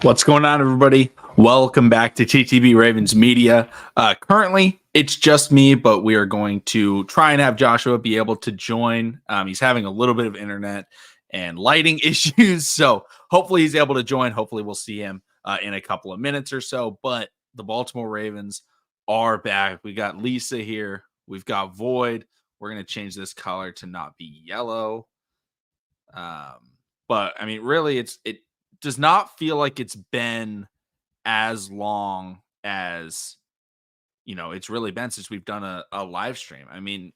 What's going on, everybody? Welcome back to TTB Ravens Media. Currently, it's just me, but we are going to try and have Joshua be able to join. He's having a little bit of internet and lighting issues, so hopefully he's able to join. Hopefully we'll see him in a couple of minutes or so, but the Baltimore Ravens are back. We got Lisa here. We've got Void. We're going to change this color to not be yellow. But I mean, really, it does not feel like it's been as long as it's really been since we've done a live stream. I mean,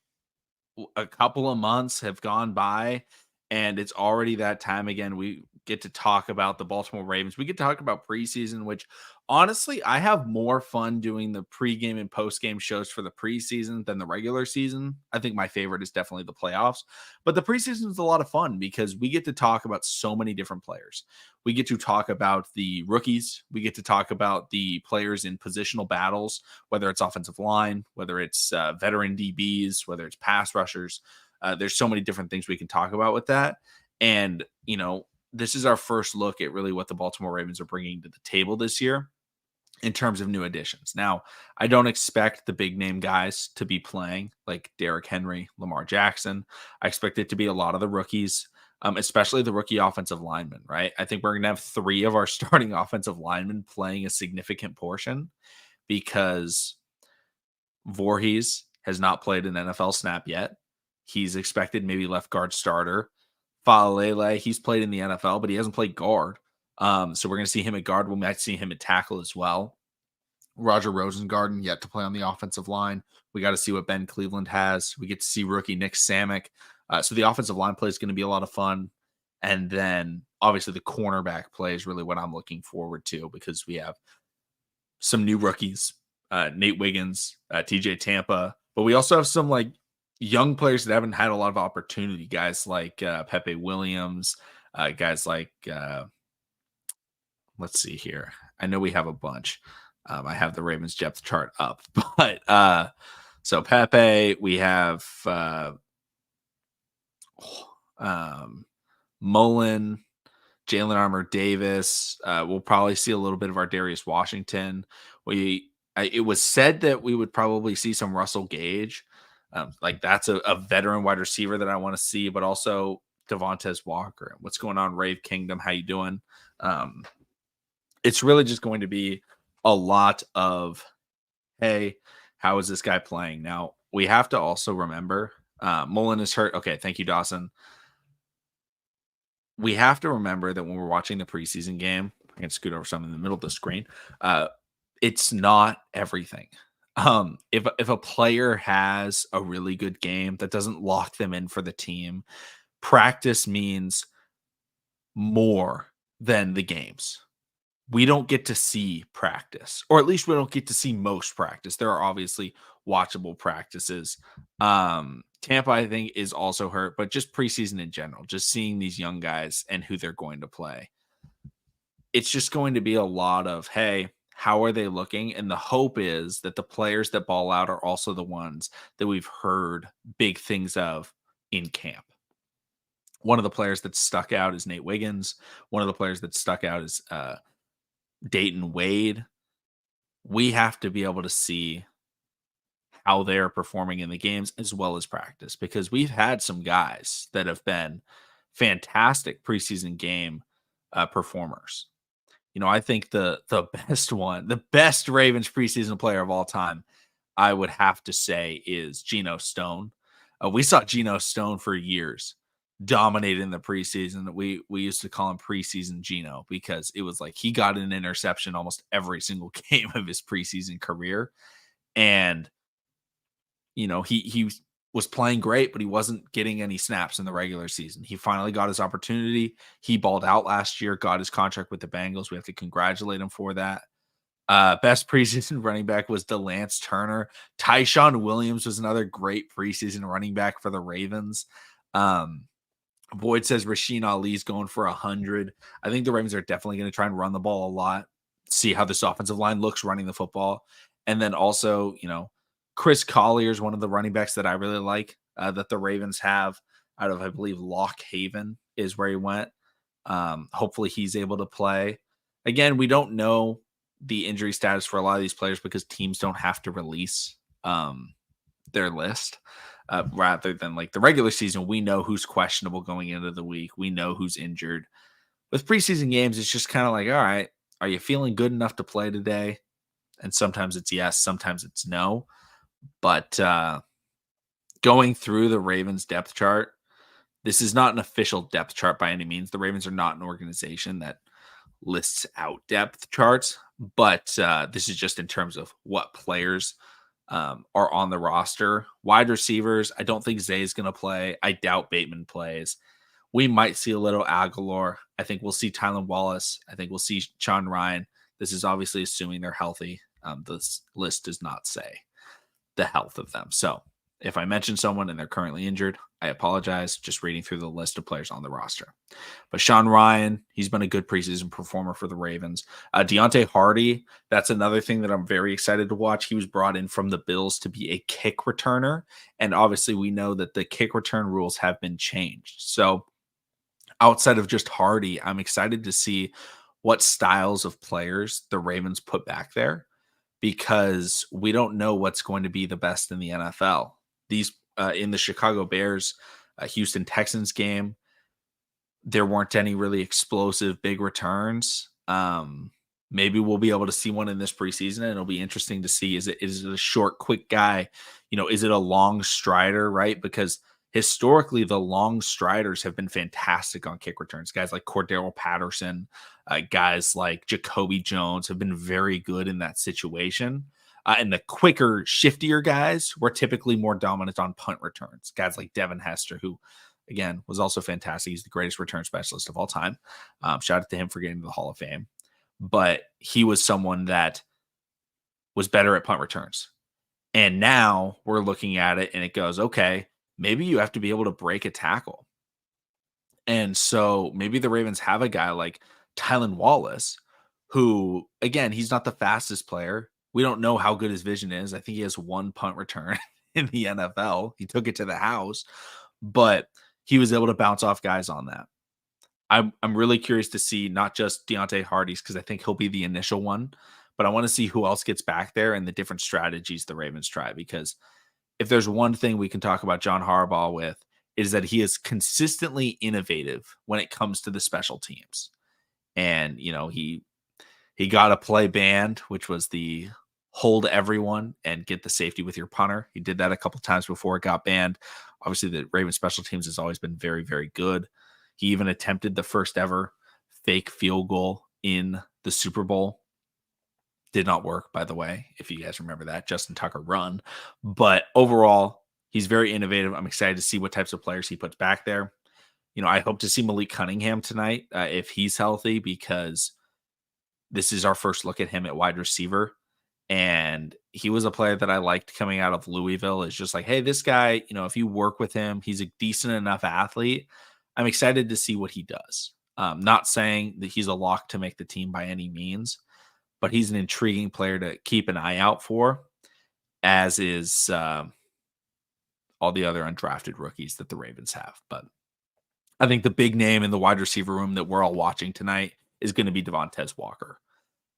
a couple of months have gone by and it's already that time again. We get to talk about the Baltimore Ravens. We get to talk about preseason, which honestly, I have more fun doing the pregame and postgame shows for the preseason than the regular season. I think my favorite is definitely the playoffs, but the preseason is a lot of fun because we get to talk about so many different players. We get to talk about the rookies. We get to talk about the players in positional battles, whether it's offensive line, whether it's veteran DBs, whether it's pass rushers. There's so many different things we can talk about with that. And, this is our first look at really what the Baltimore Ravens are bringing to the table this year in terms of new additions. Now, I don't expect the big name guys to be playing like Derrick Henry, Lamar Jackson. I expect it to be a lot of the rookies, especially the rookie offensive linemen, right? I think we're going to have 3 of our starting offensive linemen playing a significant portion because Voorhees has not played an NFL snap yet. He's expected maybe left guard starter. Falele, he's played in the NFL, but he hasn't played guard. So we're going to see him at guard. We might see him at tackle as well. Roger Rosengarten yet to play on the offensive line. We got to see what Ben Cleveland has. We get to see rookie Nick Samick. So the offensive line play is going to be a lot of fun. And then obviously the cornerback play is really what I'm looking forward to because we have some new rookies, Nate Wiggins, TJ Tampa, but we also have some young players that haven't had a lot of opportunity, guys like Pepe Williams, guys like let's see here. I know we have a bunch. I have the Ravens depth chart up, but so Pepe, we have Mullen, Jalen Armour Davis. We'll probably see a little bit of our Darius Washington. It was said that we would probably see some Russell Gage. That's a veteran wide receiver that I want to see, but also Devontae Walker. What's going on, Rave Kingdom? How you doing? It's really just going to be a lot of, hey, how is this guy playing? Now, we have to also remember Mullen is hurt. Okay, thank you, Dawson. We have to remember that when we're watching the preseason game, I can scoot over something in the middle of the screen. It's not everything. If a player has a really good game, that doesn't lock them in for the team. Practice means more than the games. We don't get to see practice, or at least we don't get to see most practice. There are obviously watchable practices. Tampa, I think, is also hurt, but just preseason in general, just seeing these young guys and who they're going to play. It's just going to be a lot of, hey, how are they looking? And the hope is that the players that ball out are also the ones that we've heard big things of in camp. One of the players that stuck out is Nate Wiggins. One of the players that stuck out is Dayton Wade. We have to be able to see how they're performing in the games as well as practice, because we've had some guys that have been fantastic preseason game performers. I think the best Ravens preseason player of all time, I would have to say, is Geno Stone. We saw Geno Stone for years dominated in the preseason. We used to call him preseason Geno because it was like he got an interception almost every single game of his preseason career. And, he was playing great, but he wasn't getting any snaps in the regular season. He finally got his opportunity. He balled out last year, got his contract with the Bengals. We have to congratulate him for that. Best preseason running back was DeLance Turner. Tyshawn Williams was another great preseason running back for the Ravens. Boyd says Rasheen Ali's going for 100. I think the Ravens are definitely going to try and run the ball a lot, see how this offensive line looks running the football. And then also, Chris Collier is one of the running backs that I really like that the Ravens have out of, I believe, Lock Haven is where he went. Hopefully he's able to play. Again, we don't know the injury status for a lot of these players because teams don't have to release their list. Rather than like the regular season, we know who's questionable going into the week. We know who's injured. With preseason games, it's just kind of like, all right, are you feeling good enough to play today? And sometimes it's yes, sometimes it's no. But going through the Ravens depth chart, this is not an official depth chart by any means. The Ravens are not an organization that lists out depth charts, but this is just in terms of what players are on the roster. Wide receivers, I don't think Zay is going to play. I doubt Bateman plays. We might see a little Aguilar. I think we'll see Tylan Wallace. I think we'll see Sean Ryan. This is obviously assuming they're healthy. This list does not say the health of them. So if I mention someone and they're currently injured, I apologize. Just reading through the list of players on the roster. But Sean Ryan, he's been a good preseason performer for the Ravens. Deontay Hardy, that's another thing that I'm very excited to watch. He was brought in from the Bills to be a kick returner. And obviously we know that the kick return rules have been changed. So outside of just Hardy, I'm excited to see what styles of players the Ravens put back there because we don't know what's going to be the best in the NFL. These in the Chicago Bears, Houston Texans game, there weren't any really explosive big returns. Maybe we'll be able to see one in this preseason, and it'll be interesting to see is it a short, quick guy? Is it a long strider, right? Because historically, the long striders have been fantastic on kick returns. Guys like Cordero Patterson, guys like Jacoby Jones have been very good in that situation. And the quicker, shiftier guys were typically more dominant on punt returns. Guys like Devin Hester, who, again, was also fantastic. He's the greatest return specialist of all time. Shout out to him for getting to the Hall of Fame. But he was someone that was better at punt returns. And now we're looking at it and it goes, okay, maybe you have to be able to break a tackle. And so maybe the Ravens have a guy like Tylan Wallace, who, again, he's not the fastest player. We don't know how good his vision is. I think he has one punt return in the NFL. He took it to the house, but he was able to bounce off guys on that. I'm really curious to see not just Deontay Hardy's because I think he'll be the initial one, but I want to see who else gets back there and the different strategies the Ravens try. Because if there's one thing we can talk about John Harbaugh with is that he is consistently innovative when it comes to the special teams. And, he got a play banned, which was the hold everyone and get the safety with your punter. He did that a couple times before it got banned. Obviously, the Ravens special teams has always been very, very good. He even attempted the first ever fake field goal in the Super Bowl. Did not work, by the way, if you guys remember that. Justin Tucker run. But overall, he's very innovative. I'm excited to see what types of players he puts back there. I hope to see Malik Cunningham tonight if he's healthy because this is our first look at him at wide receiver. And he was a player that I liked coming out of Louisville. It's just like, hey, this guy, if you work with him, he's a decent enough athlete. I'm excited to see what he does. Not saying that he's a lock to make the team by any means, but he's an intriguing player to keep an eye out for, as is all the other undrafted rookies that the Ravens have. But I think the big name in the wide receiver room that we're all watching tonight is going to be Devontae Walker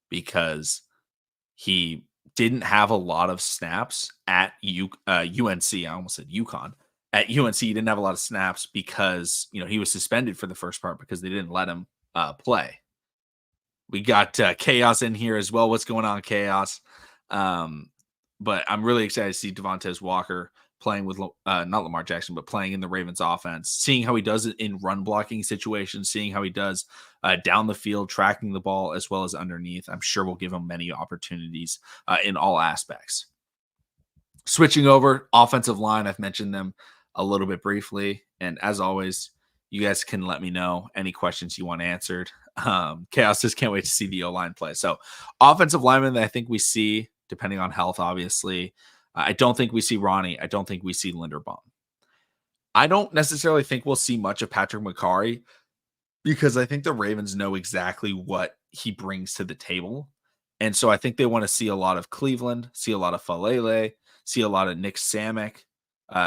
because he didn't have a lot of snaps at UNC. I almost said UConn. At UNC, he didn't have a lot of snaps because, he was suspended for the first part because they didn't let him play. We got Chaos in here as well. What's going on, Chaos? But I'm really excited to see Devontae Walker playing with, not Lamar Jackson, but playing in the Ravens offense, seeing how he does it in run blocking situations, seeing how he does down the field, tracking the ball, as well as underneath. I'm sure we'll give him many opportunities in all aspects. Switching over, offensive line, I've mentioned them a little bit briefly. And as always, you guys can let me know any questions you want answered. Chaos just can't wait to see the O-line play. So offensive lineman that I think we see, depending on health, obviously. I don't think we see Ronnie. I don't think we see Linderbaum. I don't necessarily think we'll see much of Patrick McCarry because I think the Ravens know exactly what he brings to the table. And so I think they want to see a lot of Cleveland, see a lot of Falele, see a lot of Nick Samick,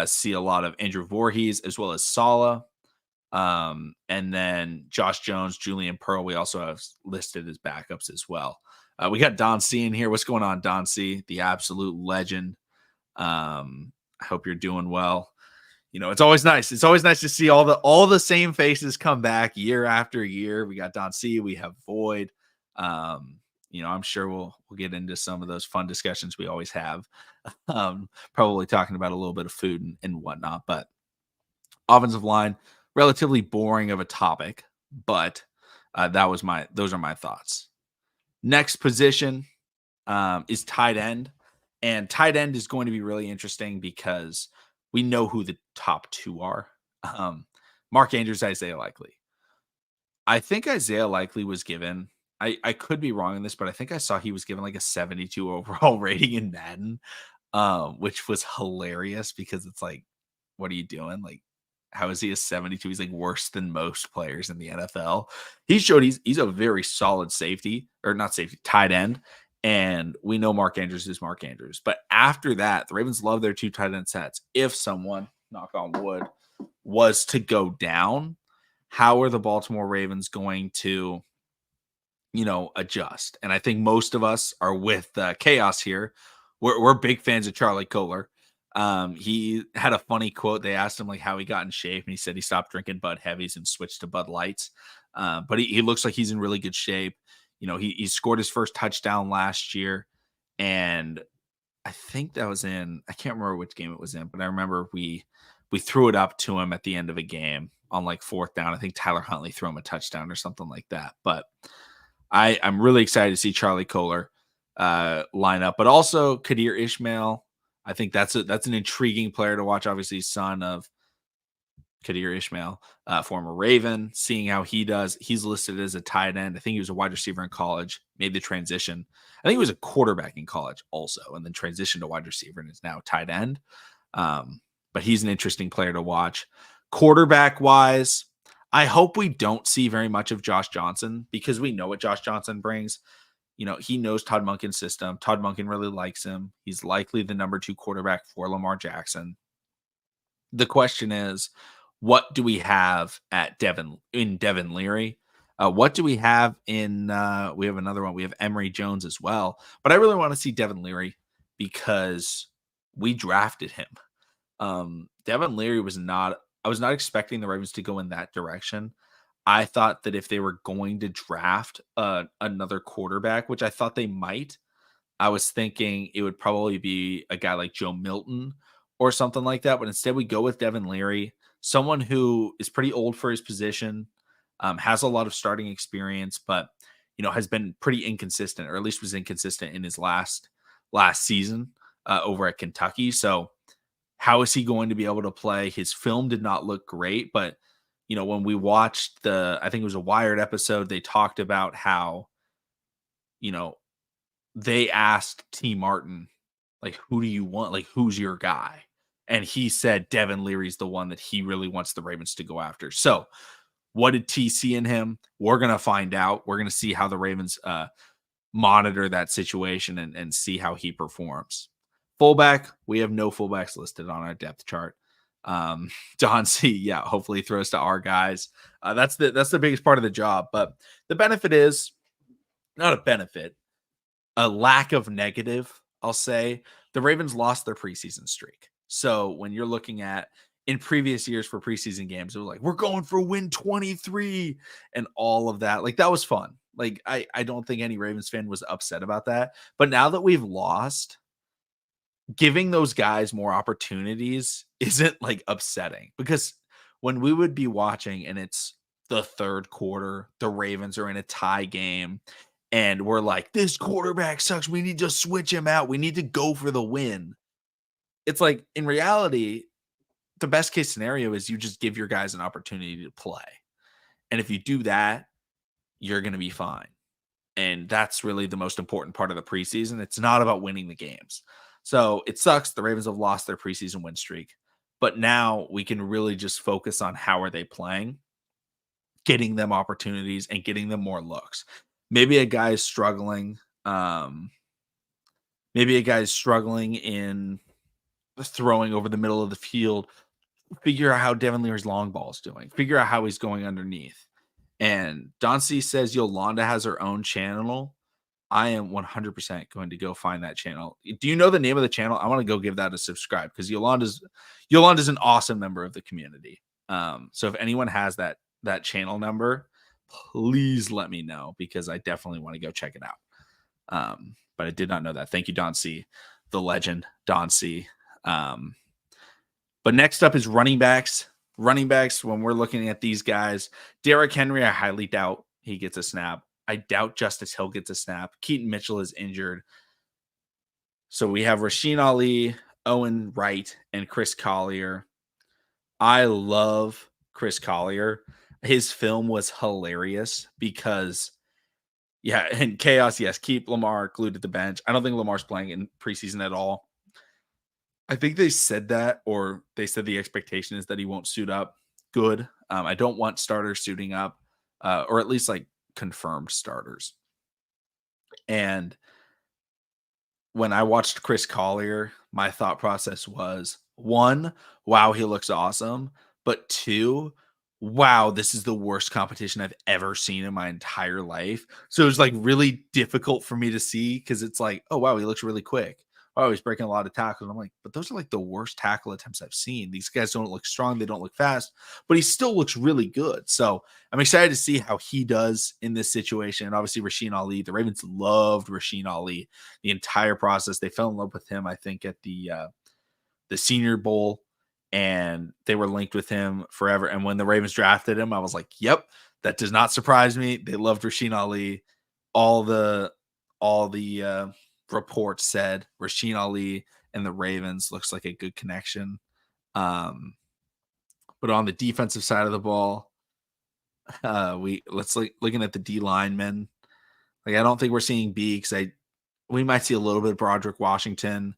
see a lot of Andrew Voorhees, as well as Sala. And then Josh Jones, Julian Pearl, we also have listed as backups as well. We got Don C in here. What's going on, Don C? The absolute legend. I hope you're doing well. It's always nice. It's always nice to see all the same faces come back year after year. We got Don C, we have Void. I'm sure we'll get into some of those fun discussions we always have. Probably talking about a little bit of food and whatnot, but offensive line, relatively boring of a topic, but those are my thoughts. Next position is tight end. And tight end is going to be really interesting because we know who the top two are. Mark Andrews, Isaiah Likely. I think Isaiah Likely was given, I could be wrong on this, but I think I saw he was given like a 72 overall rating in Madden, which was hilarious because it's like, what are you doing? Like, how is he a 72? He's like worse than most players in the NFL. He showed he's a very solid safety, or not safety, tight end. And we know Mark Andrews is Mark Andrews. But after that, the Ravens love their two tight end sets. If someone, knock on wood, was to go down, how are the Baltimore Ravens going to, adjust? And I think most of us are with chaos here. We're big fans of Charlie Kohler. He had a funny quote. They asked him like how he got in shape, and he said he stopped drinking Bud Heavies and switched to Bud Lights. But he looks like he's in really good shape. He scored his first touchdown last year, and I think that was I can't remember which game it was in, but I remember we threw it up to him at the end of a game on like fourth down. I think Tyler Huntley threw him a touchdown or something like that. But I'm really excited to see Charlie Kohler line up, but also Kadir Ishmael. I think that's an intriguing player to watch. Obviously, son of Kadir Ishmael, former Raven, seeing how he does. He's listed as a tight end. I think he was a wide receiver in college, made the transition. I think he was a quarterback in college also, and then transitioned to wide receiver and is now tight end. But he's an interesting player to watch. Quarterback wise, I hope we don't see very much of Josh Johnson because we know what Josh Johnson brings. He knows Todd Monken's system. Todd Monken really likes him. He's likely the number 2 quarterback for Lamar Jackson. The question is, what do we have at Devin Leary? What do we have in we have another one. We have Emory Jones as well. But I really want to see Devin Leary because we drafted him. Devin Leary I was not expecting the Ravens to go in that direction. I thought that if they were going to draft another quarterback, which I thought they might, I was thinking it would probably be a guy like Joe Milton or something like that. But instead, we go with Devin Leary, someone who is pretty old for his position, has a lot of starting experience, but has been pretty inconsistent, or at least was inconsistent in his last season over at Kentucky. So, how is he going to be able to play? His film did not look great, but when we watched I think it was a Wired episode, they talked about how, they asked T. Martin, like, who do you want? Like, who's your guy? And he said Devin Leary's the one that he really wants the Ravens to go after. So what did T see in him? We're going to find out. We're going to see how the Ravens monitor that situation and see how he performs. Fullback, we have no fullbacks listed on our depth chart. Don C, yeah, hopefully throws to our guys. That's the biggest part of the job. But the benefit is not a benefit, a lack of negative. I'll say the Ravens lost their preseason streak. So when you're looking at in previous years for preseason games, it was like, we're going for win 23 and all of that. Like, that was fun. Like, I don't think any Ravens fan was upset about that. But now that we've lost, giving those guys more opportunities isn't like upsetting, because when we would be watching and it's the third quarter, the Ravens are in a tie game and we're like, this quarterback sucks. We need to switch him out. We need to go for the win. It's like, in reality, the best case scenario is you just give your guys an opportunity to play. And if you do that, you're going to be fine. And that's really the most important part of the preseason. It's not about winning the games. So it sucks. The Ravens have lost their preseason win streak. But now we can really just focus on how are they playing, getting them opportunities and getting them more looks. Maybe a guy is struggling. Maybe a guy is struggling in throwing over the middle of the field, figure out how Devin Leary's long ball is doing, figure out how he's going underneath. And Don C says Yolanda has her own channel. I am 100% going to go find that channel. Do you know the name of the channel? I want to go give that a subscribe because Yolanda's an awesome member of the community. So if anyone has that channel number, please let me know because I definitely want to go check it out. But I did not know that. Thank you, Don C, the legend, Don C. But next up is running backs. Running backs, when we're looking at these guys, Derrick Henry, I highly doubt he gets a snap. I doubt Justice Hill gets a snap. Keaton Mitchell is injured. So we have Rasheen Ali, Owen Wright, and Chris Collier. I love Chris Collier. His film was hilarious because, yeah, and chaos, yes, keep Lamar glued to the bench. I don't think Lamar's playing in preseason at all. I think they said that, or they said the expectation is that he won't suit up. Good. I don't want starters suiting up, or at least like confirmed starters. And when I watched Chris Collier, my thought process was one, wow, he looks awesome. But two, wow, this is the worst competition I've ever seen in my entire life. So it was like really difficult for me to see because it's like, oh, wow, he looks really quick. Oh, he's breaking a lot of tackles. I'm like, but those are like the worst tackle attempts I've seen. These guys don't look strong. They don't look fast, but he still looks really good. So I'm excited to see how he does in this situation. And obviously, Rasheen Ali, the Ravens loved Rasheen Ali the entire process. They fell in love with him, I think, at the Senior Bowl, and they were linked with him forever. And when the Ravens drafted him, I was like, yep, that does not surprise me. They loved Rasheen Ali. All the reports said Rasheen Ali and the Ravens looks like a good connection. But on the defensive side of the ball, looking at the D linemen. Like I don't think we're seeing B because we might see a little bit of Broderick Washington.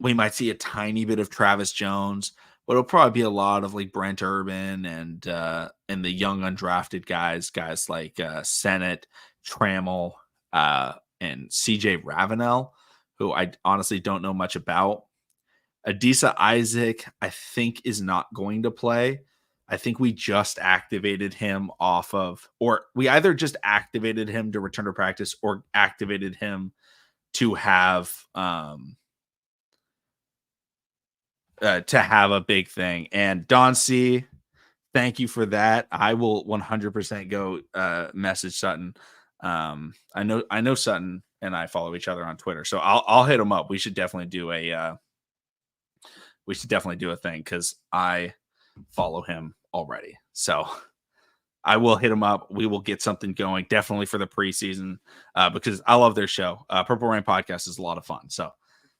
We might see a tiny bit of Travis Jones, but it'll probably be a lot of like Brent Urban and the young undrafted guys like Sennett, Trammell, and CJ Ravenel, who I honestly don't know much about. Adisa Isaac, I think, is not going to play. I think we just activated him or we either just activated him to return to practice or activated him to have a big thing. And Don C, thank you for that. I will 100% go message Sutton. I know Sutton and I follow each other on Twitter, so I'll hit him up. We should definitely do a thing because I follow him already. So I will hit him up. We will get something going definitely for the preseason because I love their show. Purple Rain Podcast is a lot of fun. So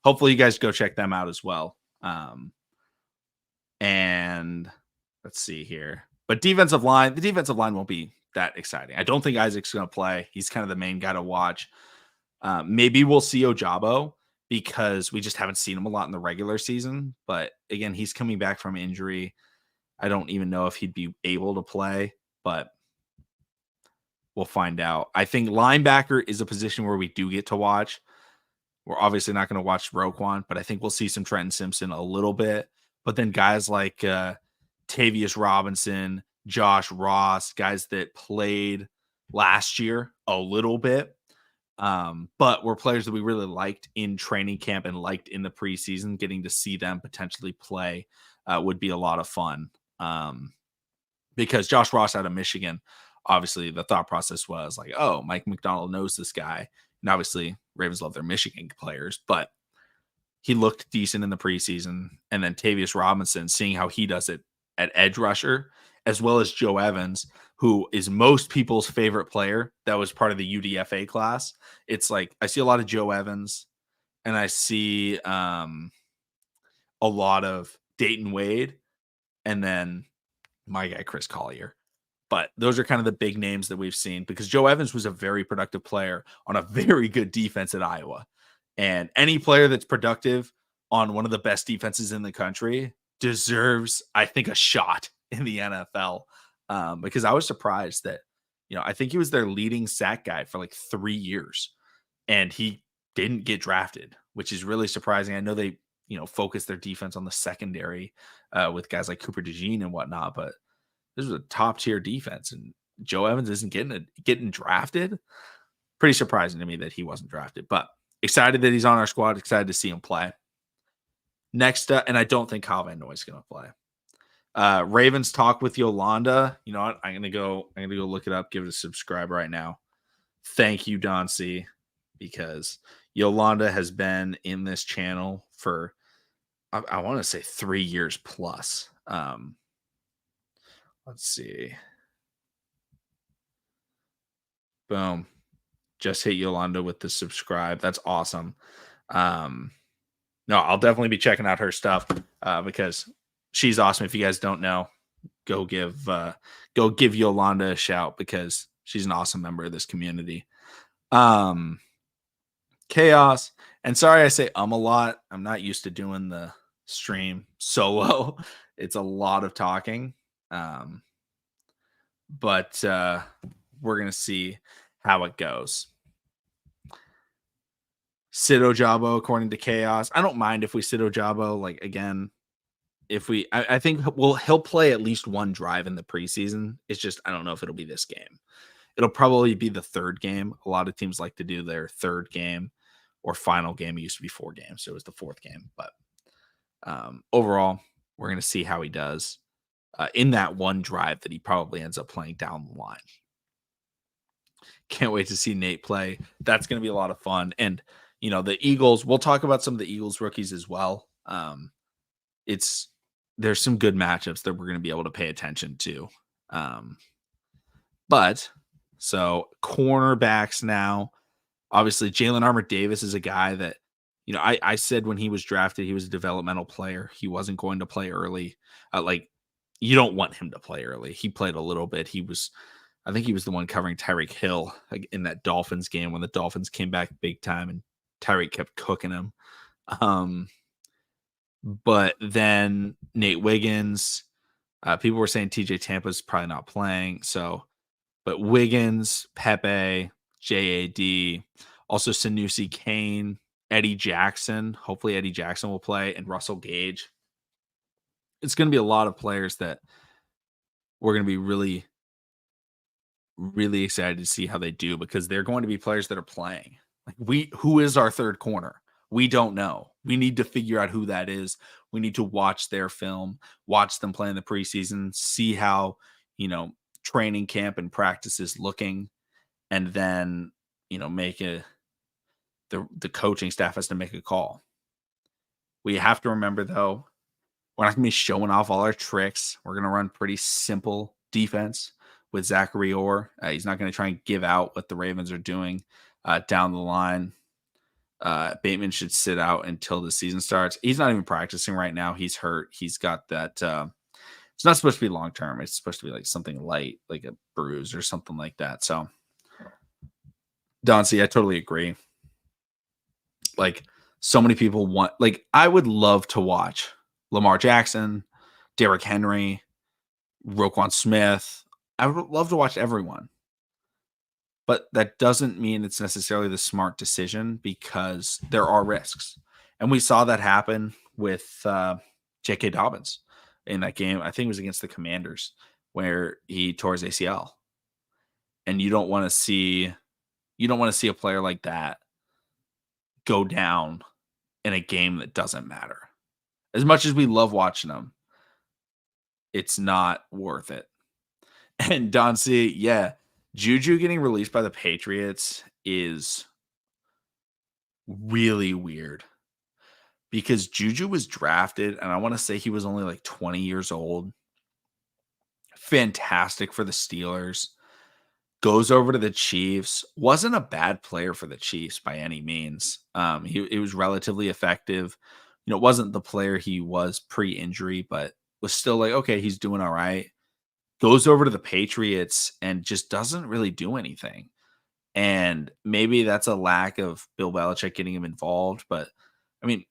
hopefully you guys go check them out as well. And let's see here. But the defensive line won't be that exciting. I don't think Isaac's going to play. He's kind of the main guy to watch. Maybe we'll see Ojabo because we just haven't seen him a lot in the regular season. But again, he's coming back from injury. I don't even know if he'd be able to play, but we'll find out. I think linebacker is a position where we do get to watch. We're obviously not going to watch Roquan, but I think we'll see some Trenton Simpson a little bit. But then guys like Tavius Robinson, Josh Ross, guys that played last year a little bit, but were players that we really liked in training camp and liked in the preseason. Getting to see them potentially play would be a lot of fun because Josh Ross out of Michigan, obviously the thought process was like, oh, Mike McDonald knows this guy. And obviously Ravens love their Michigan players, but he looked decent in the preseason. And then Tavius Robinson, seeing how he does it at edge rusher, as well as Joe Evans, who is most people's favorite player that was part of the UDFA class. It's like I see a lot of Joe Evans and I see a lot of Dayton Wade and then my guy Chris Collier. But those are kind of the big names that we've seen because Joe Evans was a very productive player on a very good defense at Iowa. And any player that's productive on one of the best defenses in the country deserves, I think, a shot in the NFL because I was surprised that, I think he was their leading sack guy for like 3 years and he didn't get drafted, which is really surprising. I know they, focus their defense on the secondary with guys like Cooper DeJean and whatnot. But this was a top tier defense, and Joe Evans isn't getting drafted. Pretty surprising to me that he wasn't drafted, but excited that he's on our squad. Excited to see him play. Next, and I don't think Kyle Van Noy is going to play. Ravens talk with Yolanda. You know what? I'm gonna go look it up. Give it a subscribe right now. Thank you, Don C, because Yolanda has been in this channel for I want to say 3 years plus. Let's see. Boom. Just hit Yolanda with the subscribe. That's awesome. No, I'll definitely be checking out her stuff because she's awesome. If you guys don't know, go give Yolanda a shout because she's an awesome member of this community. Chaos. And sorry I say a lot. I'm not used to doing the stream solo. It's a lot of talking. But we're going to see how it goes. Sit Ojabo, according to Chaos. I don't mind if we sit Ojabo. Like, again, I think he'll play at least one drive in the preseason. It's just, I don't know if it'll be this game. It'll probably be the third game. A lot of teams like to do their third game or final game. It used to be 4 games, so it was the 4th game. But overall, we're going to see how he does in that one drive that he probably ends up playing down the line. Can't wait to see Nate play. That's going to be a lot of fun. And, the Eagles, we'll talk about some of the Eagles rookies as well. There's some good matchups that we're going to be able to pay attention to. But so cornerbacks now, obviously Jalen Armour-Davis is a guy that, I said when he was drafted, he was a developmental player. He wasn't going to play early. You don't want him to play early. He played a little bit. I think he was the one covering Tyreek Hill in that Dolphins game when the Dolphins came back big time and Tyreek kept cooking him. But then Nate Wiggins, people were saying TJ Tampa's probably not playing. But Wiggins, Pepe, JAD, also Sanusi Kane, Eddie Jackson. Hopefully Eddie Jackson will play, and Russell Gage. It's going to be a lot of players that we're going to be really, really excited to see how they do because they're going to be players that are playing. Who is our third corner? We don't know. We need to figure out who that is. We need to watch their film, watch them play in the preseason, see how, training camp and practice is looking, and then, the coaching staff has to make a call. We have to remember, though, we're not going to be showing off all our tricks. We're going to run pretty simple defense with Zachary Orr. He's not going to try and give out what the Ravens are doing down the line. Bateman should sit out until the season starts. He's not even practicing right now. He's hurt. He's got that. It's not supposed to be long term. It's supposed to be like something light, like a bruise or something like that. So, Don C, I totally agree. So many people want. I would love to watch Lamar Jackson, Derrick Henry, Roquan Smith. I would love to watch everyone. But that doesn't mean it's necessarily the smart decision because there are risks. And we saw that happen with J.K. Dobbins in that game. I think it was against the Commanders where he tore his ACL. And you don't want to see a player like that go down in a game that doesn't matter. As much as we love watching them, it's not worth it. And Don C, yeah, Juju getting released by the Patriots is really weird because Juju was drafted, and I want to say he was only 20 years old. Fantastic for the Steelers. Goes over to the Chiefs. Wasn't a bad player for the Chiefs by any means. He was relatively effective. It wasn't the player he was pre-injury, but was still okay, he's doing all right. Goes over to the Patriots and just doesn't really do anything. And maybe that's a lack of Bill Belichick getting him involved. But,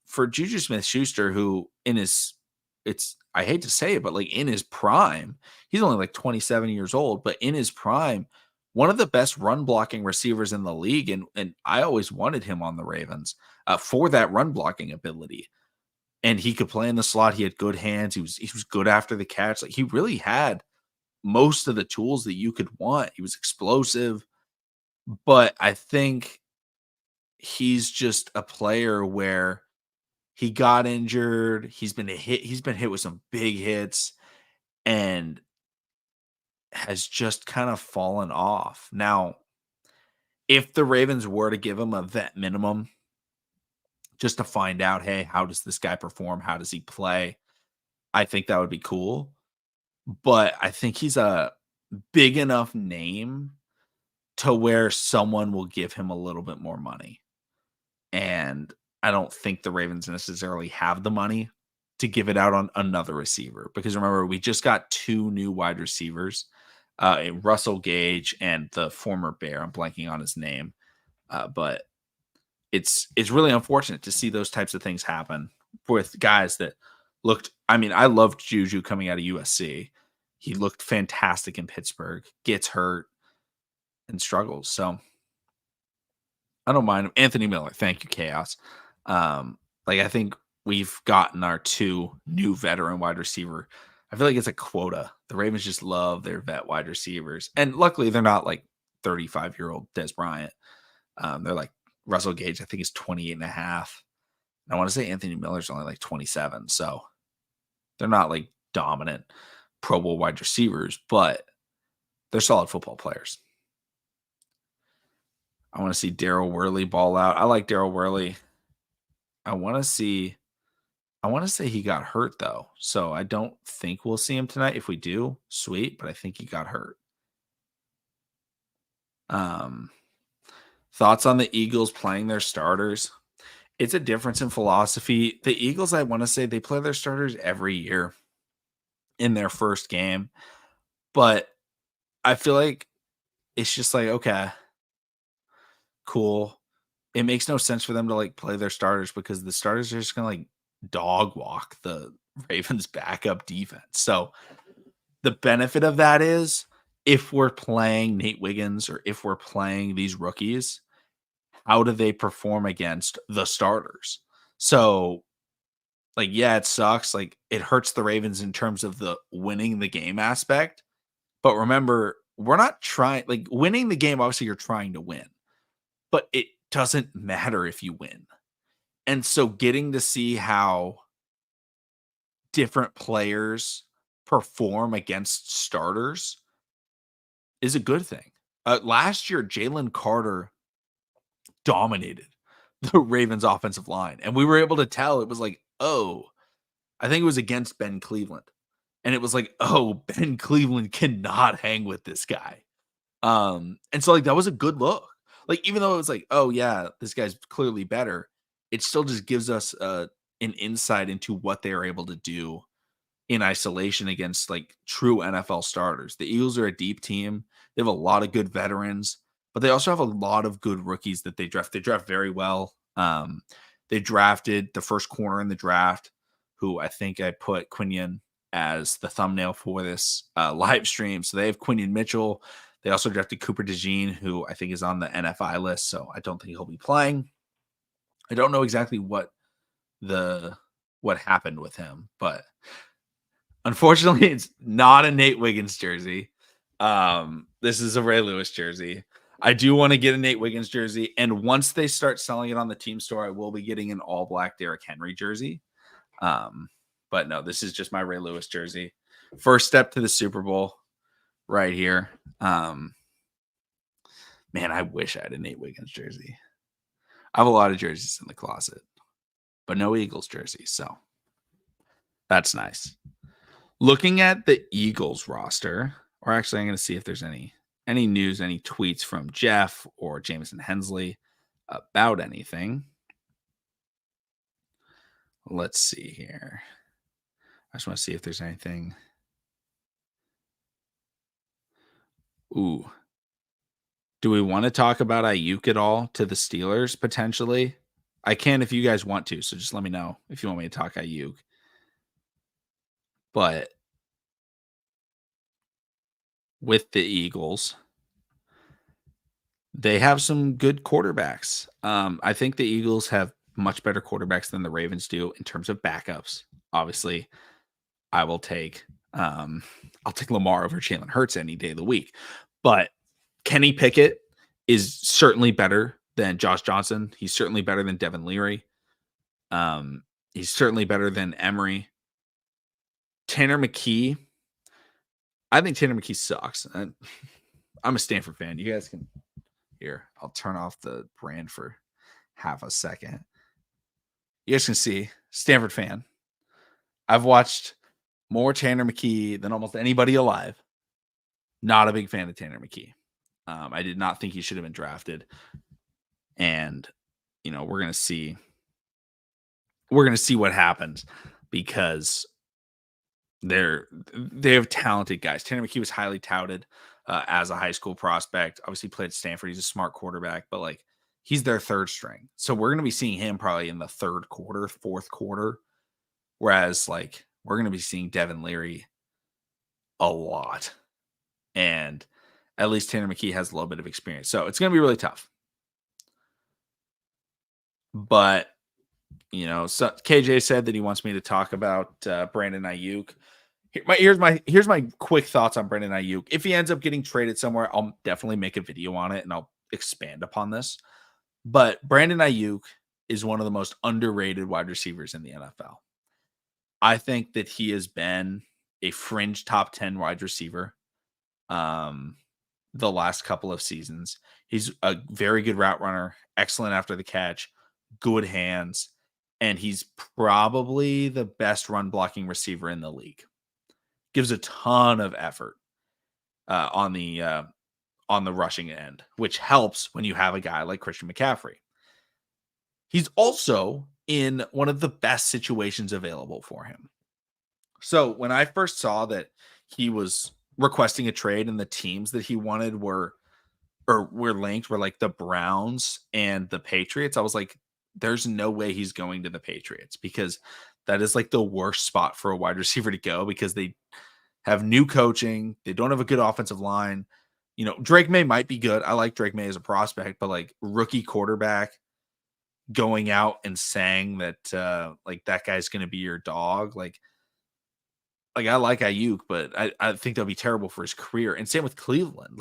for Juju Smith-Schuster, who I hate to say it, but in his prime, he's only 27 years old, but in his prime, one of the best run blocking receivers in the league. And I always wanted him on the Ravens for that run blocking ability. and he could play in the slot. He had good hands. He was good after the catch. Like he really had most of the tools that you could want. He was explosive, but I think he's just a player where he got injured. He's been hit with some big hits and has just kind of fallen off. Now, if the Ravens were to give him a vet minimum just to find out, hey, how does this guy perform? How does he play? I think that would be cool. But I think he's a big enough name to where someone will give him a little bit more money. And I don't think the Ravens necessarily have the money to give it out on another receiver because remember, we just got two new wide receivers, Russell Gage and the former Bear. I'm blanking on his name, but it's really unfortunate to see those types of things happen with guys that looked. I mean, I loved Juju coming out of USC. He looked fantastic in Pittsburgh, gets hurt and struggles. So I don't mind him. Anthony Miller, thank you, Chaos. I think we've gotten our two new veteran wide receiver. I feel like it's a quota. The Ravens just love their vet wide receivers. And luckily they're not like 35-year-old Des Bryant. They're like Russell Gage, I think is 28 and a half. And I want to say Anthony Miller's only like 27. So they're not like dominant Pro Bowl wide receivers, but they're solid football players. I want to see Daryl Worley ball out. I like Daryl Worley. I want to say he got hurt though. So I don't think we'll see him tonight. If we do, sweet, but I think he got hurt. Thoughts on the Eagles playing their starters? It's a difference in philosophy. The Eagles, I want to say they play their starters every year in their first game, but I feel like it's just like, okay, cool. It makes no sense for them to like play their starters because the starters are just gonna like dog walk the Ravens backup defense. So the benefit of that is if we're playing Nate Wiggins or if we're playing these rookies, how do they perform against the starters? So like, yeah, it sucks. Like it hurts the Ravens in terms of the winning the game aspect. But remember, we're not trying like winning the game. Obviously, you're trying to win, but it doesn't matter if you win. And so getting to see how different players perform against starters is a good thing. Last year, Jalen Carter dominated the Ravens offensive line. And we were able to tell it was like, oh, I think it was against Ben Cleveland. And it was like, oh, Ben Cleveland cannot hang with this guy. And so like that was a good look. Like, even though it was like, oh yeah, this guy's clearly better, it still just gives us an insight into what they are able to do in isolation against like true NFL starters. The Eagles are a deep team. They have a lot of good veterans, but they also have a lot of good rookies that they draft. They draft very well. They drafted the first corner in the draft, who I think I put Quinion as the thumbnail for this live stream. So they have Quinion Mitchell. They also drafted Cooper DeJean, who I think is on the NFI list. So I don't think he'll be playing. I don't know exactly what happened with him, but unfortunately, it's not a Nate Wiggins jersey. This is a Ray Lewis jersey. I do want to get a Nate Wiggins jersey, and once they start selling it on the team store, I will be getting an all black Derrick Henry jersey. But no, this is just my Ray Lewis jersey. First step to the Super Bowl, right here. Man, I wish I had a Nate Wiggins jersey. I have a lot of jerseys in the closet, but no Eagles jerseys, so that's nice. Looking at the Eagles roster, or actually, I'm going to see if there's any news, any tweets from Jeff or Jameson Hensley about anything. Let's see here. I just want to see if there's anything. Ooh. Do we want to talk about Ayuk at all to the Steelers potentially? I can if you guys want to, so just let me know if you want me to talk Ayuk. But with the Eagles, they have some good quarterbacks. I think the Eagles have much better quarterbacks than the Ravens do in terms of backups. Obviously, I will take I'll take Lamar over Jalen Hurts any day of the week. But Kenny Pickett is certainly better than Josh Johnson. He's certainly better than Devin Leary. He's certainly better than Emery. Tanner McKee. I think Tanner McKee sucks. I'm a Stanford fan. You guys can here. I'll turn off the brand for half a second. You guys can see Stanford fan. I've watched more Tanner McKee than almost anybody alive. Not a big fan of Tanner McKee. I did not think he should have been drafted. And, we're going to see. We're going to see what happens because they have talented guys. Tanner McKee was highly touted as a high school prospect. Obviously played at Stanford. He's a smart quarterback, but he's their third string. So we're going to be seeing him probably in the third quarter, fourth quarter. Whereas we're going to be seeing Devin Leary a lot. And at least Tanner McKee has a little bit of experience. So it's going to be really tough. But, so KJ said that he wants me to talk about Brandon Ayuk. Here's my quick thoughts on Brandon Ayuk. If he ends up getting traded somewhere, I'll definitely make a video on it and I'll expand upon this. But Brandon Ayuk is one of the most underrated wide receivers in the NFL. I think that he has been a fringe top 10 wide receiver the last couple of seasons. He's a very good route runner, excellent after the catch, good hands, and he's probably the best run blocking receiver in the league. Gives a ton of effort on the rushing end, which helps when you have a guy like Christian McCaffrey. He's also in one of the best situations available for him. So when I first saw that he was requesting a trade and the teams that he wanted were linked were the Browns and the Patriots, I was like, there's no way he's going to the Patriots because that is the worst spot for a wide receiver to go because they have new coaching. They don't have a good offensive line. Drake May might be good. I like Drake May as a prospect, but rookie quarterback going out and saying that that guy's going to be your dog. I like Ayuk, but I think that'll be terrible for his career. And same with Cleveland.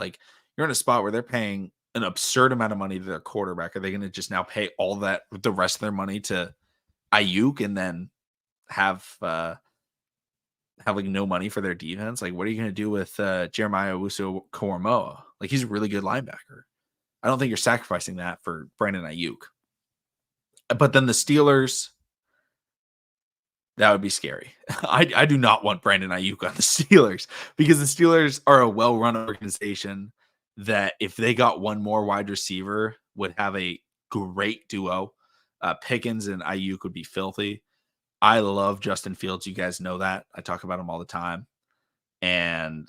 You're in a spot where they're paying an absurd amount of money to their quarterback. Are they going to just now pay all the rest of their money to Ayuk and then have no money for their defense? What are you going to do with Jeremiah Owusu-Koramoah? He's a really good linebacker. I don't think you're sacrificing that for Brandon Ayuk. But then the Steelers, that would be scary. I do not want Brandon Ayuk on the Steelers because the Steelers are a well-run organization that if they got one more wide receiver would have a great duo. Pickens and Ayuk would be filthy. I love Justin Fields. You guys know that. I talk about him all the time. And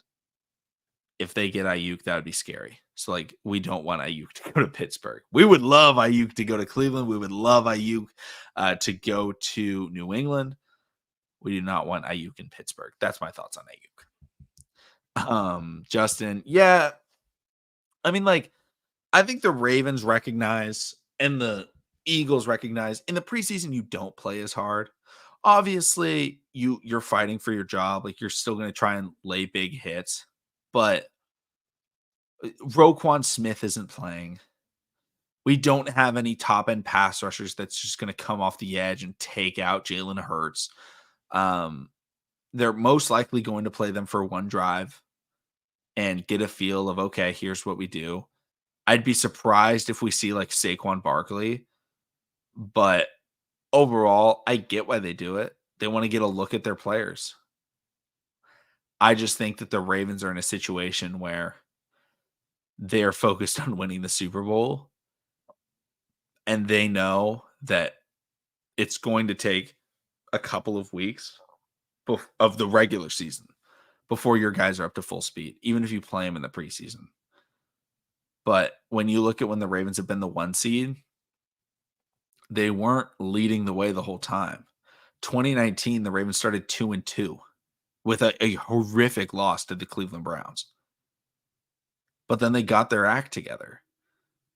if they get Ayuk, that would be scary. So we don't want Ayuk to go to Pittsburgh. We would love Ayuk to go to Cleveland. We would love Ayuk to go to New England. We do not want Ayuk in Pittsburgh. That's my thoughts on Ayuk. Justin, yeah. I mean, I think the Ravens recognize and the Eagles recognize in the preseason you don't play as hard. Obviously, you're fighting for your job. You're still going to try and lay big hits, but Roquan Smith isn't playing. We don't have any top-end pass rushers that's just going to come off the edge and take out Jalen Hurts. They're most likely going to play them for one drive and get a feel of, okay, here's what we do. I'd be surprised if we see Saquon Barkley, but overall, I get why they do it. They want to get a look at their players. I just think that the Ravens are in a situation where they're focused on winning the Super Bowl, and they know that it's going to take a couple of weeks of the regular season before your guys are up to full speed, even if you play them in the preseason. But when you look at when the Ravens have been the 1 seed, they weren't leading the way the whole time. 2019, the Ravens started 2-2 with a horrific loss to the Cleveland Browns. But then they got their act together.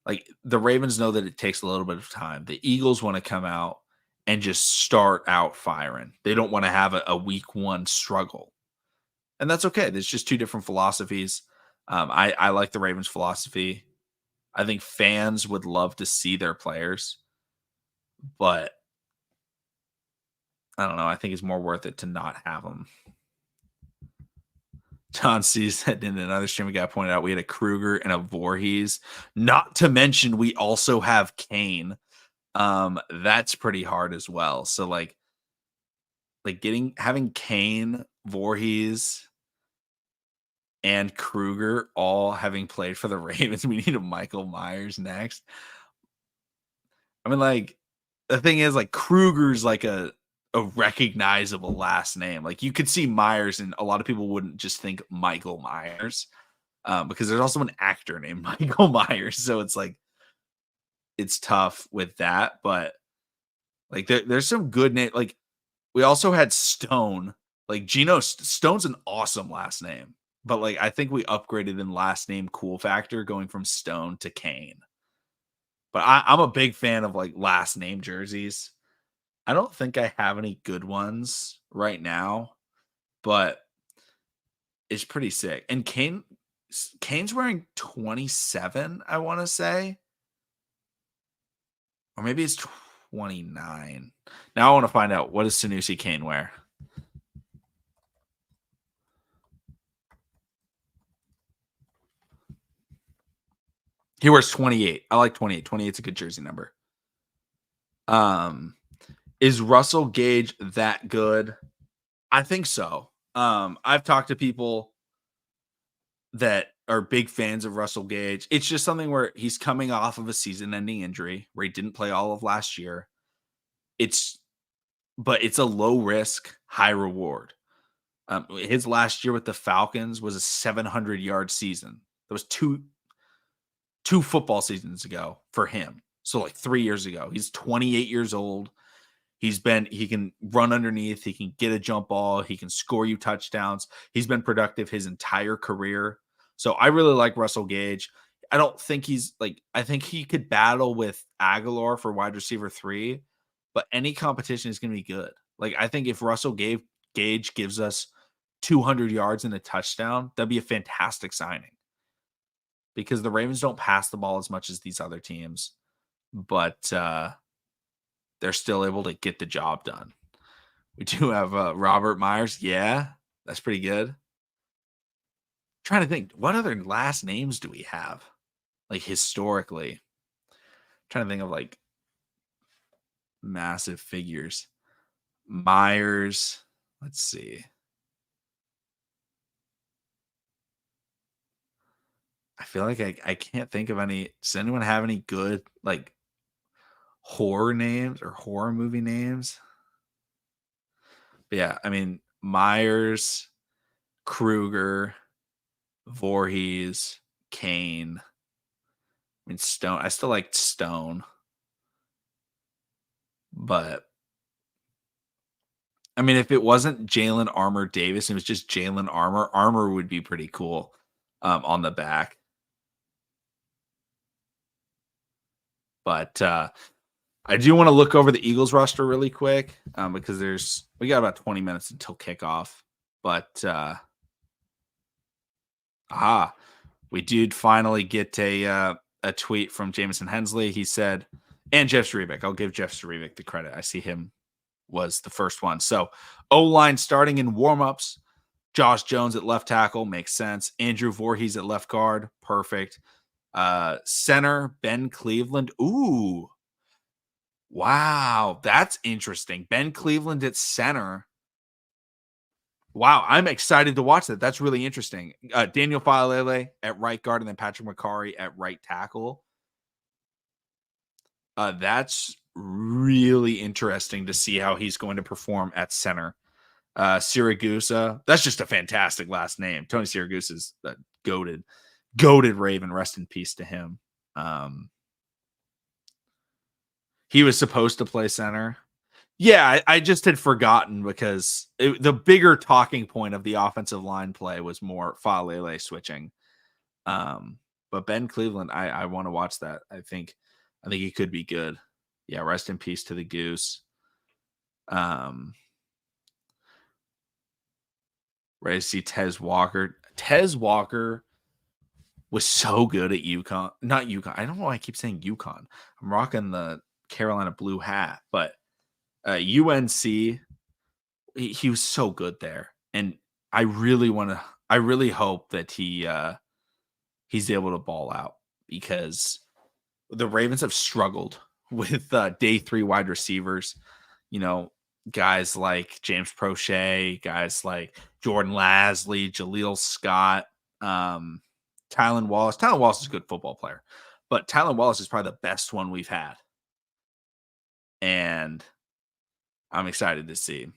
Like the Ravens know that it takes a little bit of time. The Eagles want to come out and just start out firing. They don't want to have a week one struggle. And that's okay. There's just two different philosophies. I like the Ravens philosophy. I think fans would love to see their players, but I don't know. I think it's more worth it to not have them. John sees that in another stream we got pointed out. We had a Kruger and a Voorhees. Not to mention, we also have Kane. That's pretty hard as well. So like having Kane, Voorhees, and Kruger all having played for the Ravens. We need a Michael Myers next. I mean, like the thing is, like Kruger's like a recognizable last name. Like you could see Myers, and a lot of people wouldn't just think Michael Myers, because there's also an actor named Michael Myers. So it's like it's tough with that. But like there's some good name. Like we also had Stone. Like Geno Stone's an awesome last name. But like I think we upgraded in last name cool factor going from Stone to Kane. But I'm a big fan of like last name jerseys. I don't think I have any good ones right now, but it's pretty sick. And Kane's wearing 27, I want to say. Or maybe it's 29. Now I want to find out, what does Sanusi Kane wear? He wears 28. I like 28. 28 is a good jersey number. Is Russell Gage that good? I think so. I've talked to people that are big fans of Russell Gage. It's just something where he's coming off of a season-ending injury where he didn't play all of last year. But it's a low risk, high reward. His last year with the Falcons was a 700-yard season. That was two football seasons ago for him. So like 3 years ago. He's 28 years old. He can run underneath. He can get a jump ball. He can score you touchdowns. He's been productive his entire career. So I really like Russell Gage. I don't think I think he could battle with Aguilar for wide receiver 3, but any competition is going to be good. Like I think if Russell Gage gives us 200 yards and a touchdown, that'd be a fantastic signing. Because the Ravens don't pass the ball as much as these other teams, but they're still able to get the job done. We do have Robert Myers. Yeah, that's pretty good. Trying to think, what other last names do we have? Like historically. Trying to think of like massive figures. Myers. Let's see. I feel like I can't think of any. Does anyone have any good like horror names or horror movie names? But yeah, I mean Myers, Kruger, Voorhees, Kane. I mean Stone. I still like Stone, but I mean if it wasn't Jalen Armour Davis, it was just Jalen Armour. Armour would be pretty cool on the back. But I do want to look over the Eagles roster really quick because we got about 20 minutes until kickoff. But we did finally get a tweet from Jamison Hensley. He said, and Jeff Zrebiec. I'll give Jeff Zrebiec the credit. I see him was the first one. So O-line starting in warmups. Josh Jones at left tackle makes sense. Andrew Voorhees at left guard, perfect. Center Ben Cleveland. Ooh. Wow, that's interesting. Ben Cleveland at center. Wow, I'm excited to watch that. That's really interesting. Daniel Faalele at right guard and then Patrick McCarry at right tackle. That's really interesting to see how he's going to perform at center. Siragusa, that's just a fantastic last name. Tony Siragusa is goated Raven. Rest in peace to him. He was supposed to play center. Yeah, I just had forgotten because the bigger talking point of the offensive line play was more Faalele switching. But But Ben Cleveland, I want to watch that. I think he could be good. Yeah, rest in peace to the Goose. Um, ready to see Tez Walker. Tez Walker was so good at UConn. Not UConn. I don't know why I keep saying UConn. I'm rocking the Carolina blue hat, but UNC, he was so good there. And I really want to, I really hope that he's able to ball out because the Ravens have struggled with day 3 wide receivers. You know, guys like James Prochet, guys like Jordan Lasley, Jaleel Scott, Tylan Wallace. Tylan Wallace is a good football player, but Tylan Wallace is probably the best one we've had. And I'm excited to see.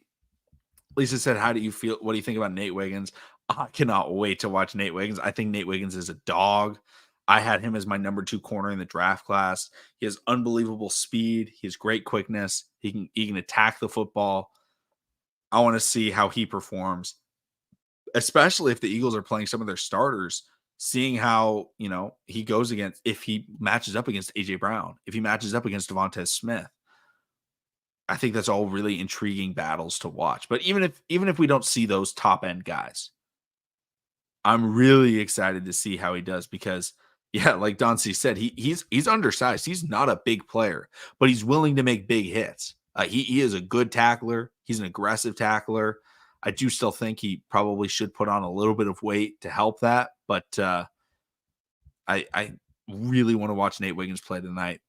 Lisa said, how do you feel? What do you think about Nate Wiggins? I cannot wait to watch Nate Wiggins. I think Nate Wiggins is a dog. I had him as my number 2 corner in the draft class. He has unbelievable speed. He has great quickness. He can attack the football. I want to see how he performs, especially if the Eagles are playing some of their starters, seeing how, he goes against, if he matches up against AJ Brown, if he matches up against Devontae Smith. I think that's all really intriguing battles to watch. But even if we don't see those top end guys, I'm really excited to see how he does because, yeah, like Don C said, he's undersized. He's not a big player, but he's willing to make big hits. He is a good tackler. He's an aggressive tackler. I do still think he probably should put on a little bit of weight to help that, but I really want to watch Nate Wiggins play tonight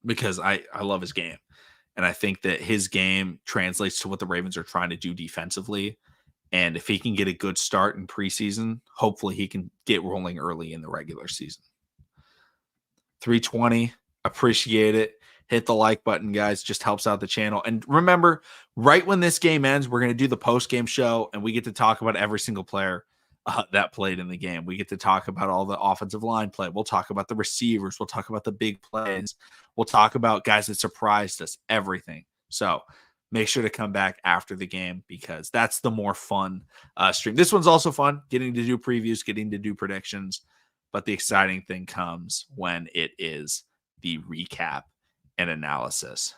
because I love his game. And I think that his game translates to what the Ravens are trying to do defensively. And if he can get a good start in preseason, hopefully he can get rolling early in the regular season. 320, appreciate it. Hit the like button, guys. Just helps out the channel. And remember, right when this game ends, we're going to do the post-game show, and we get to talk about every single player that played in the game. We get to talk about all the offensive line play. We'll talk about the receivers. We'll talk about the big plays. We'll talk about guys that surprised us, everything. So make sure to come back after the game because that's the more fun stream. This one's also fun, getting to do previews, getting to do predictions. But the exciting thing comes when it is the recap and analysis.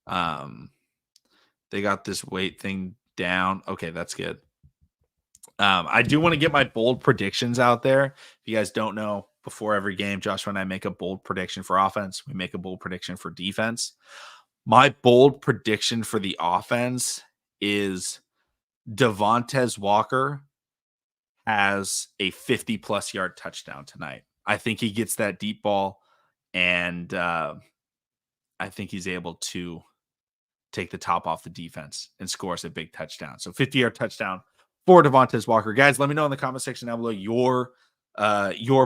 They got this weight thing down. Okay, that's good. I do want to get my bold predictions out there. If you guys don't know, before every game, Joshua and I make a bold prediction for offense. We make a bold prediction for defense. My bold prediction for the offense is Devontae Walker has a 50-plus yard touchdown tonight. I think he gets that deep ball, and I think he's able to take the top off the defense and scores a big touchdown. So 50-yard touchdown for Devontae Walker. Guys, let me know in the comment section down below your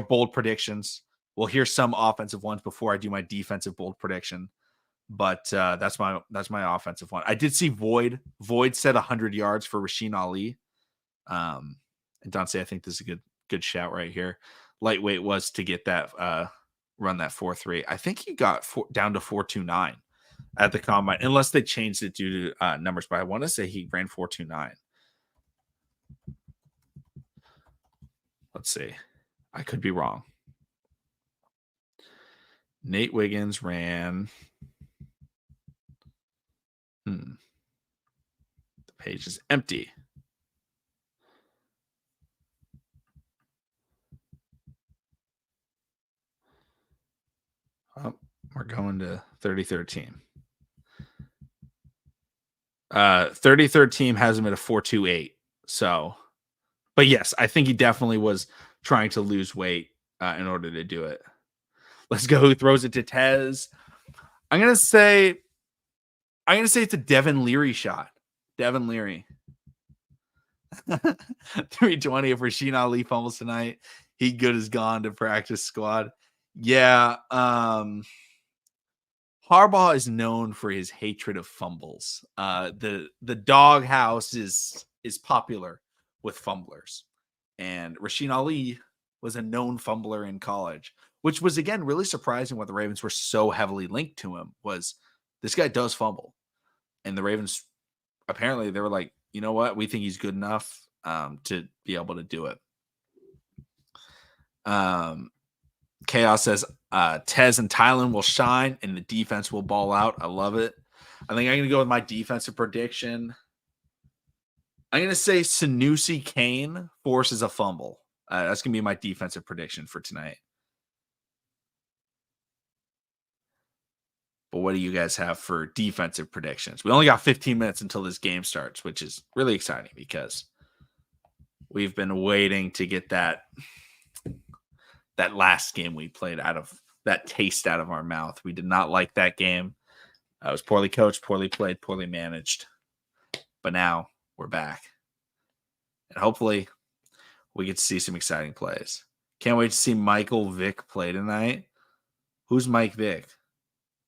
bold predictions. We'll hear some offensive ones before I do my defensive bold prediction. But that's my offensive one. I did see Void said 100 yards for Rasheen Ali. And Dante, I think this is a good shout right here. Lightweight was to get that run that 4.3. I think he got down to 4.29 at the combine, unless they changed it due to numbers. But I want to say he ran 4.29. Let's see. I could be wrong. Nate Wiggins ran. The page is empty. Oh, we're going to 33rd team. 33rd team has him at a 4.28. So, but yes, I think he definitely was trying to lose weight in order to do it. Let's go. Who throws it to Tez? I'm gonna say it's a Devin Leary shot. Devin Leary. 320 if Rasheen Ali fumbles tonight. He good as gone to practice squad. Yeah. Harbaugh is known for his hatred of fumbles. The doghouse is popular with fumblers. And Rasheen Ali was a known fumbler in college, which was, again, really surprising when the Ravens were so heavily linked to him, was this guy does fumble. And the Ravens, apparently, they were like, you know what? We think he's good enough to be able to do it. Um, Chaos says Tez and Tylen will shine and the defense will ball out. I love it. I think I'm going to go with my defensive prediction. I'm going to say Sanusi Kane forces a fumble. That's going to be my defensive prediction for tonight. But what do you guys have for defensive predictions? We only got 15 minutes until this game starts, which is really exciting because we've been waiting to get that last game we played out of that taste out of our mouth. We did not like that game. It was poorly coached, poorly played, poorly managed. But now we're back. And hopefully we get to see some exciting plays. Can't wait to see Michael Vick play tonight. Who's Mike Vick?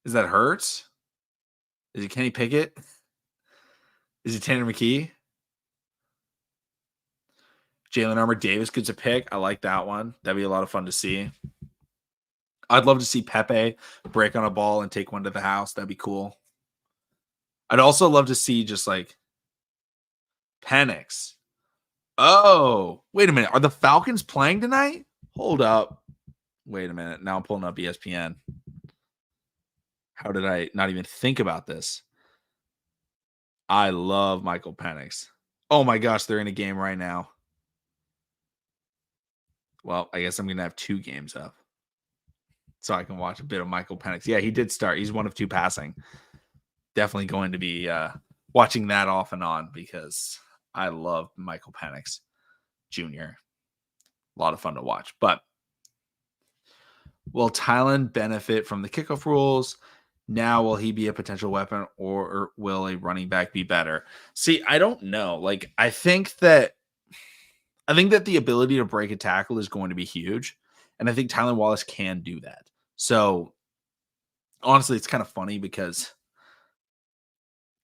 Is that Hurts? Is it Kenny Pickett? Is it Tanner McKee? Jalen Armour Davis gets a pick. I like that one. That'd be a lot of fun to see. I'd love to see Pepe break on a ball and take one to the house. That'd be cool. I'd also love to see just like Penix. Oh, wait a minute. Are the Falcons playing tonight? Hold up. Wait a minute. Now I'm pulling up ESPN. How did I not even think about this? I love Michael Penix. Oh my gosh, they're in a game right now. Well, I guess I'm going to have 2 games up so I can watch a bit of Michael Penix. Yeah, he did start. He's 1 of 2 passing. Definitely going to be watching that off and on because I love Michael Penix Jr. A lot of fun to watch. But will Tylen benefit from the kickoff rules? Now, will he be a potential weapon or will a running back be better? See, I don't know. Like, I think that the ability to break a tackle is going to be huge. And I think Tylan Wallace can do that. So, honestly, it's kind of funny because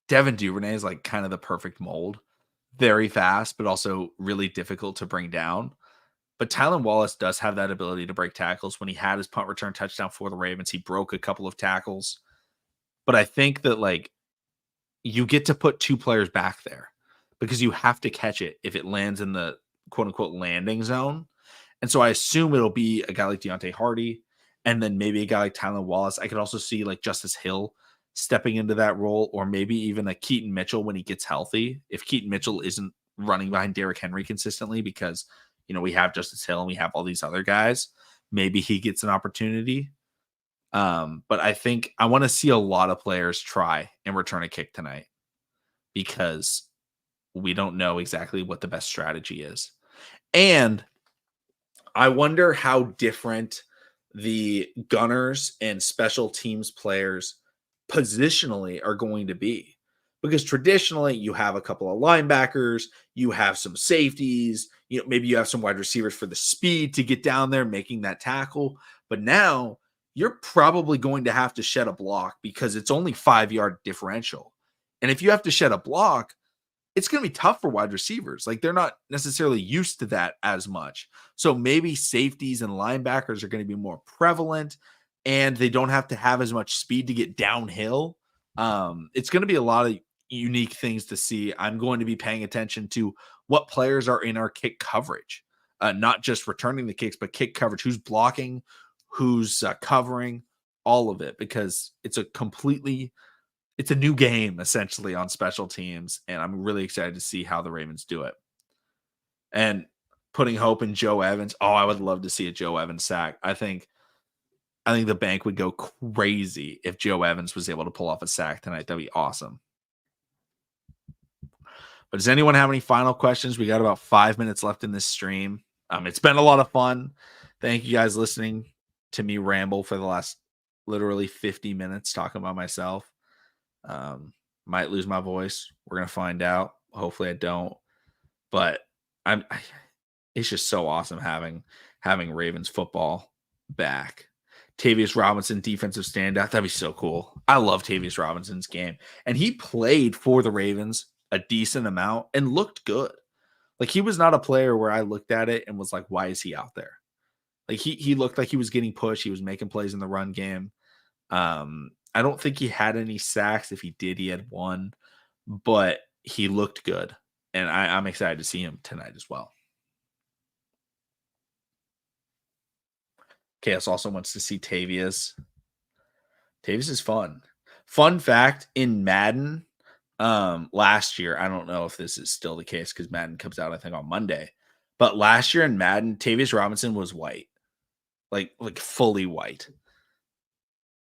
Devin Duvernay is like kind of the perfect mold. Very fast, but also really difficult to bring down. But Tylan Wallace does have that ability to break tackles. When he had his punt return touchdown for the Ravens, he broke a couple of tackles. But I think that like you get to put 2 players back there because you have to catch it if it lands in the quote unquote landing zone. And so I assume it'll be a guy like Deontay Hardy and then maybe a guy like Tylan Wallace. I could also see like Justice Hill stepping into that role, or maybe even a Keaton Mitchell when he gets healthy. If Keaton Mitchell isn't running behind Derrick Henry consistently because, we have Justice Hill and we have all these other guys, maybe he gets an opportunity. But I think I want to see a lot of players try and return a kick tonight because we don't know exactly what the best strategy is. And I wonder how different the gunners and special teams players positionally are going to be. Because traditionally, you have a couple of linebackers, you have some safeties, maybe you have some wide receivers for the speed to get down there making that tackle. But now you're probably going to have to shed a block because it's only 5-yard differential. And if you have to shed a block, it's going to be tough for wide receivers. Like they're not necessarily used to that as much. So maybe safeties and linebackers are going to be more prevalent and they don't have to have as much speed to get downhill. It's going to be a lot of unique things to see. I'm going to be paying attention to what players are in our kick coverage, not just returning the kicks, but kick coverage, who's blocking, who's covering, all of it, because it's a new game essentially on special teams. And I'm really excited to see how the Ravens do it. And putting hope in Joe Evans. Oh, I would love to see a Joe Evans sack. I think the bank would go crazy if Joe Evans was able to pull off a sack tonight. That'd be awesome. But does anyone have any final questions? We got about 5 minutes left in this stream. It's been a lot of fun. Thank you guys listening to me ramble for the last literally 50 minutes talking about myself. Might lose my voice. We're gonna find out. Hopefully I don't. But it's just so awesome having Ravens football back. Tavius Robinson, defensive standout. That'd be so cool. I love Tavius Robinson's game. And he played for the Ravens a decent amount and looked good. Like he was not a player where I looked at it and was like, why is he out there? Like he looked like he was getting pushed. He was making plays in the run game. I don't think he had any sacks. If he did, he had 1, but he looked good. And, I'm excited to see him tonight as well. Chaos also wants to see Tavius. Tavius is fun. Fun fact in Madden, last year, I don't know if this is still the case because Madden comes out, I think, on Monday. But last year in Madden, Tavius Robinson was white. Like fully white.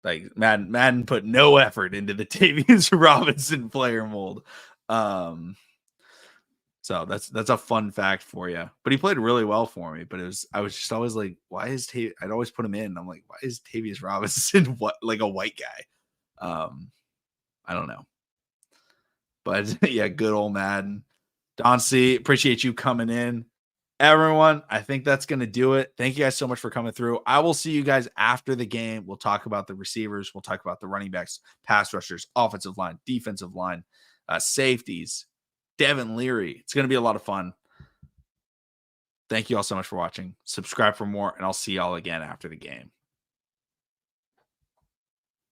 Like Madden put no effort into the Tavius Robinson player mold. So that's a fun fact for you. But he played really well for me. But I was just always like, why is I'd always put him in. I'm like, why is Tavius Robinson what like a white guy? I don't know. But yeah, good old Madden. Don C, appreciate you coming in. Everyone, I think that's going to do it. Thank you guys so much for coming through. I will see you guys after the game. We'll talk about the receivers. We'll talk about the running backs, pass rushers, offensive line, defensive line, safeties, Devin Leary. It's going to be a lot of fun. Thank you all so much for watching. Subscribe for more, and I'll see y'all again after the game.